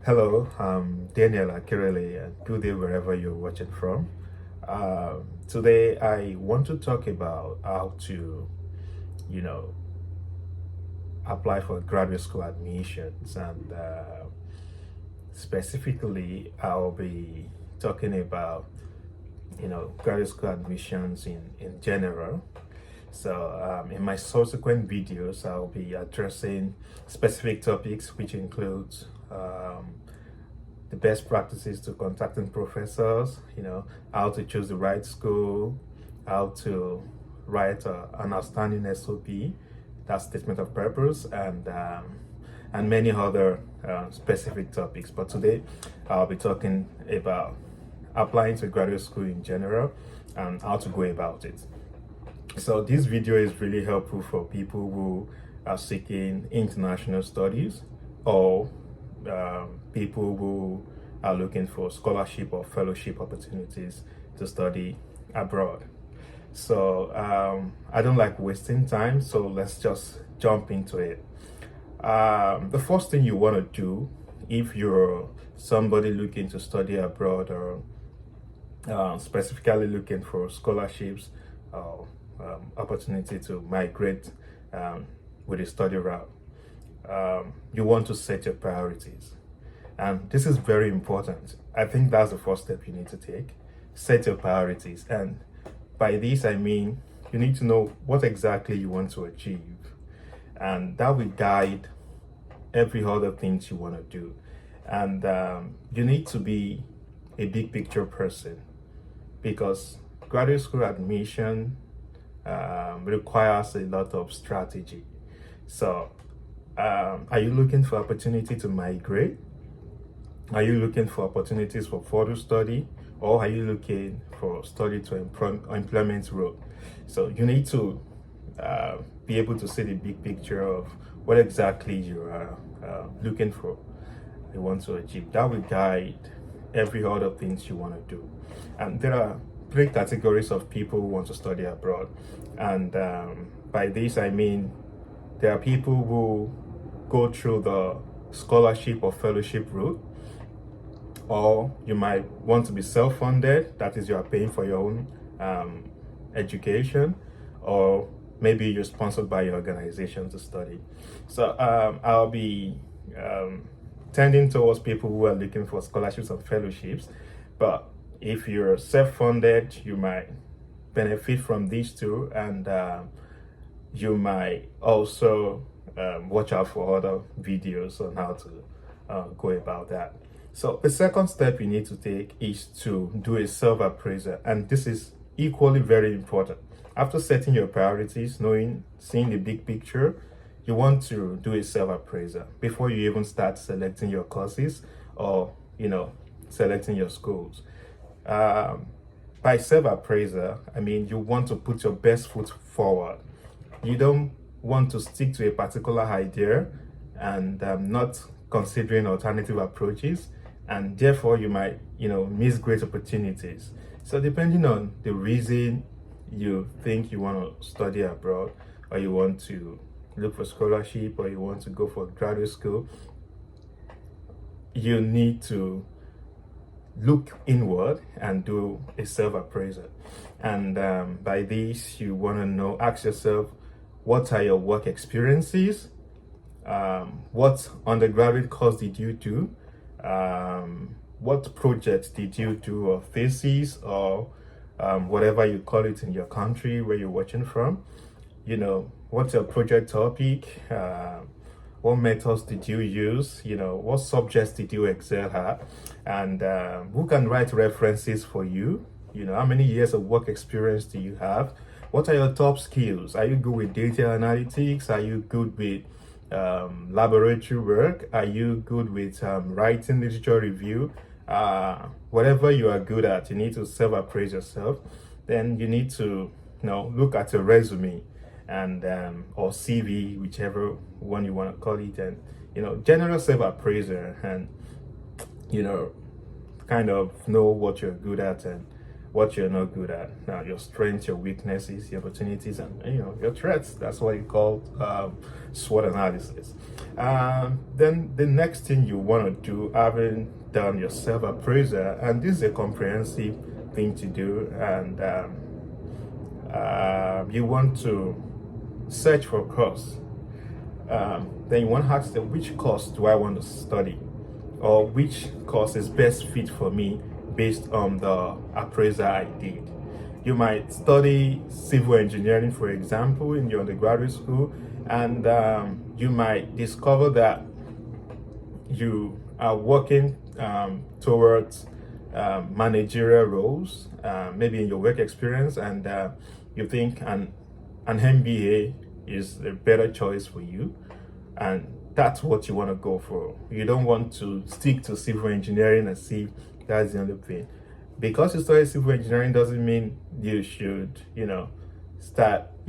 Hello, I'm Daniel Akirele, and good day wherever you're watching from. Today, I want to talk about how to, you know, apply for graduate school admissions, and specifically, I'll be talking about, graduate school admissions in general. So, in my subsequent videos, I'll be addressing specific topics, which includes the best practices to contacting professors, how to choose the right school, how to write an outstanding SOP, that statement of purpose, and many other specific topics. But today, I'll be talking about applying to graduate school in general and how to go about it. So this video is really helpful for people who are seeking international studies or people who are looking for scholarship or fellowship opportunities to study abroad. So I don't like wasting time, so let's just jump into it. The first thing you want to do if you're somebody looking to study abroad or specifically looking for scholarships or opportunity to migrate with a study route, you want to set your priorities. And this is very important. I think that's the first step you need to take. Set your priorities. And by this, I mean, you need to know what exactly you want to achieve. And that will guide every other things you want to do. And you need to be a big picture person because graduate school admission requires a lot of strategy. So, are you looking for opportunity to migrate? Are you looking for opportunities for further study, or are you looking for study to employment road? So you need to be able to see the big picture of what exactly you are looking for, you want to achieve. That will guide every other things you want to do. And there are three categories of people who want to study abroad. And by this, I mean, there are people who go through the scholarship or fellowship route, or you might want to be self-funded, that is, you are paying for your own education, or maybe you're sponsored by your organization to study. So I'll be tending towards people who are looking for scholarships and fellowships, but if you're self-funded, you might benefit from these two, and you might also watch out for other videos on how to go about that. So the second step you need to take is to do a self-appraisal, and this is equally very important. After setting your priorities, seeing the big picture, you want to do a self-appraisal before you even start selecting your courses or selecting your schools. By self-appraisal, I mean you want to put your best foot forward. You don't want to stick to a particular idea and not considering alternative approaches, and therefore you might miss great opportunities. So depending on the reason you think you want to study abroad, or you want to look for scholarship, or you want to go for graduate school, you need to look inward and do a self-appraisal. And by this, you want to ask yourself, what are your work experiences? What undergraduate course did you do? What projects did you do, or thesis, or whatever you call it in your country where you're watching from? What's your project topic? What methods did you use? What subjects did you excel at? And who can write references for you? How many years of work experience do you have? What are your top skills? Are you good with data analytics? Are you good with laboratory work? Are you good with writing literature review? Whatever you are good at, you need to self-appraise yourself. Then you need to look at your resume and or CV, whichever one you want to call it, and general self-appraisal, and kind of know what you're good at and what you're not good at. Now, your strengths, your weaknesses, your opportunities, and your threats. That's what you call SWOT analysis. Then the next thing you want to do, having done your self-appraisal, and this is a comprehensive thing to do, and you want to search for a course. Then you want to ask them, which course do I want to study, or which course is best fit for me based on the appraisal I did. You might study civil engineering, for example, in your undergraduate school, and you might discover that you are working towards managerial roles, maybe in your work experience, and you think an MBA is a better choice for you, and that's what you want to go for. You don't want to stick to civil engineering and see that's the only thing. Because you study civil engineering doesn't mean you should, you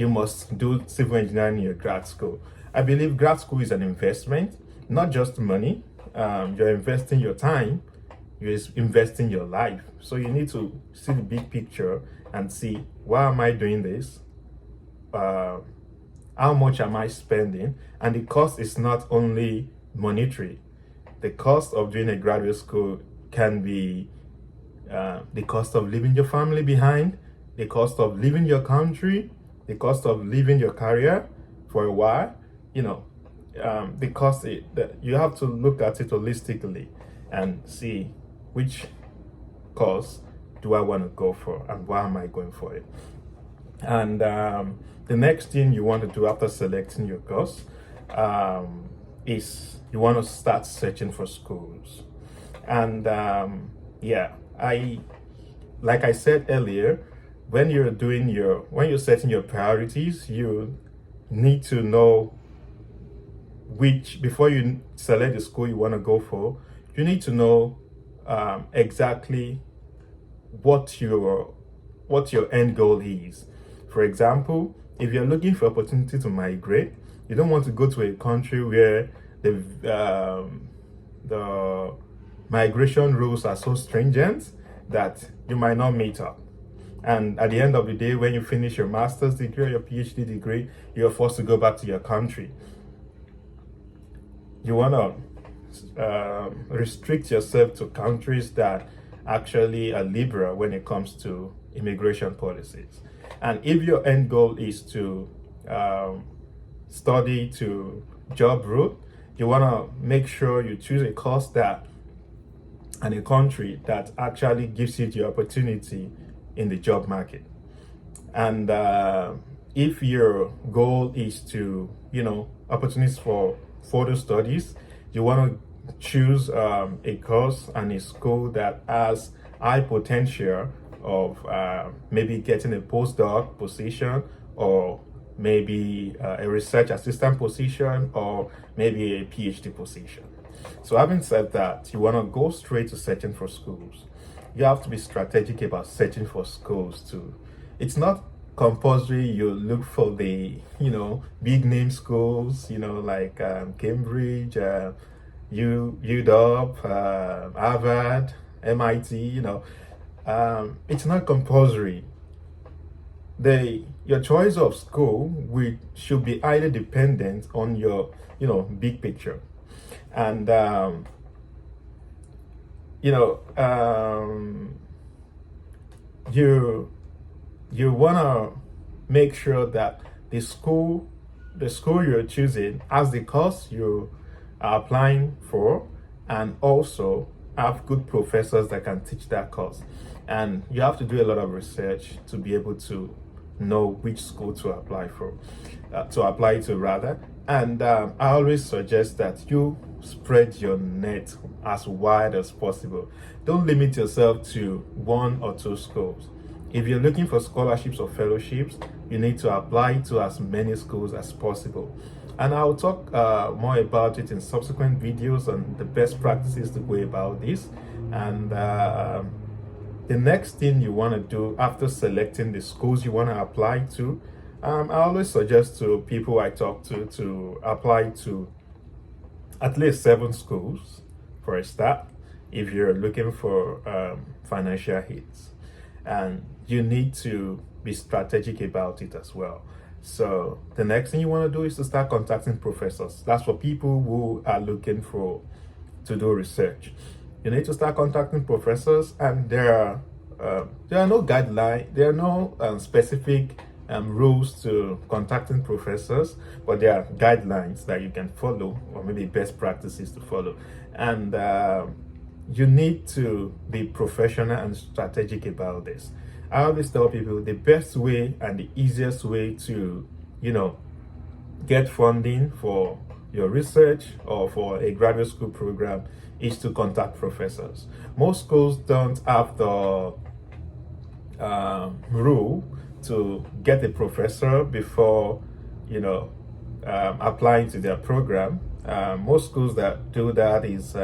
must do civil engineering in your grad school. I believe grad school is an investment, not just money. You're investing your time, you're investing your life. So you need to see the big picture and see, why am I doing this? How much am I spending? And the cost is not only monetary. The cost of doing a graduate school can be the cost of leaving your family behind, the cost of leaving your country, the cost of leaving your career for a while. The cost that you have to look at it holistically and see which course do I want to go for and why am I going for it. And the next thing you want to do after selecting your course is you want to start searching for schools. And like I said earlier, when you're setting your priorities, you need to know before you select the school you want to go for, you need to know exactly what your end goal is. For example, if you're looking for opportunity to migrate, you don't want to go to a country where the migration rules are so stringent that you might not meet up. And at the end of the day, when you finish your master's degree or your PhD degree, you're forced to go back to your country. You want to restrict yourself to countries that actually are liberal when it comes to immigration policies. And if your end goal is to study to job route, you want to make sure you choose a course and a country that actually gives you the opportunity in the job market. And if your goal is to, opportunities for further studies, you want to choose a course and a school that has high potential of maybe getting a postdoc position, or maybe a research assistant position, or maybe a PhD position. So having said that, you want to go straight to searching for schools. You have to be strategic about searching for schools too. It's not compulsory you look for the big name schools, like Cambridge, UW, Harvard, MIT. It's not compulsory. Your choice of school should be either dependent on your big picture. And you want to make sure that the school you're choosing has the course you are applying for, and also have good professors that can teach that course. And you have to do a lot of research to be able to know which school to apply to rather. And I always suggest that you spread your net as wide as possible. Don't limit yourself to one or two schools. If you're looking for scholarships or fellowships, you need to apply to as many schools as possible. And I'll talk more about it in subsequent videos on the best practices to go about this. And the next thing you want to do after selecting the schools you want to apply to, I always suggest to people I talk to apply to at least 7 schools for a start if you're looking for financial hits. and you need to be strategic about it as well. So the next thing you want to do is to start contacting professors. That's for people who are looking for to do research. You need to start contacting professors, and there are no guidelines, there are no specific rules to contacting professors, but there are guidelines that you can follow, or maybe best practices to follow. And you need to be professional and strategic about this. I always tell people the best way and the easiest way to, get funding for your research or for a graduate school program is to contact professors. Most schools don't have the rule to get a professor before applying to their program. Most schools that do that is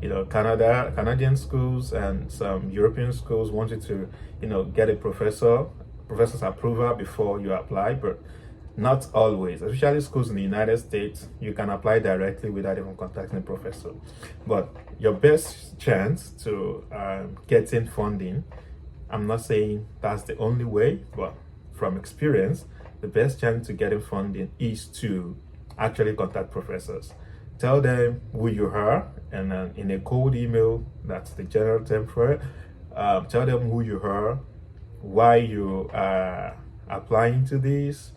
Canadian schools and some European schools want you to get a professor's approval before you apply, but not always. Especially schools in the United States, you can apply directly without even contacting a professor. But your best chance to getting funding, I'm not saying that's the only way, but from experience, the best chance to getting funding is to actually contact professors. Tell them who you are, and in a cold email, that's the general term for it. Tell them who you are, why you are applying to this.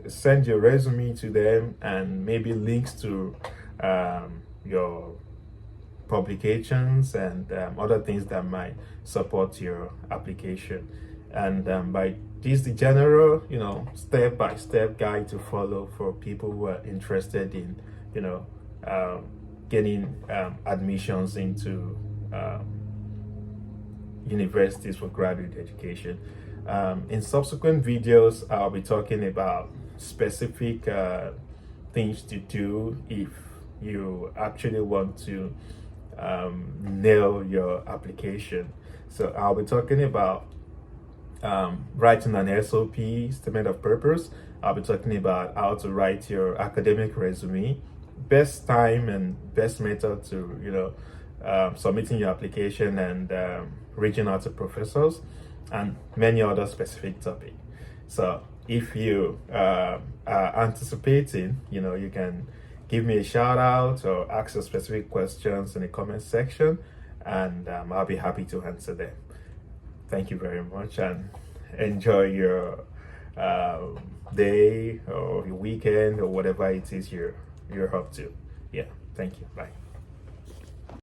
Send your resume to them, and maybe links to your publications and other things that might support your application. And by this, the general, step-by-step guide to follow for people who are interested in, getting admissions into universities for graduate education. In subsequent videos, I'll be talking about specific things to do if you actually want to nail your application. So I'll be talking about writing an SOP, statement of purpose. I'll be talking about how to write your academic resume, best time and best method to submitting your application and reaching out to professors, and many other specific topics. So if you are anticipating, you can give me a shout out or ask your specific questions in the comment section, and I'll be happy to answer them. Thank you very much, and enjoy your day or your weekend or whatever it is you're up to. Yeah, thank you. Bye.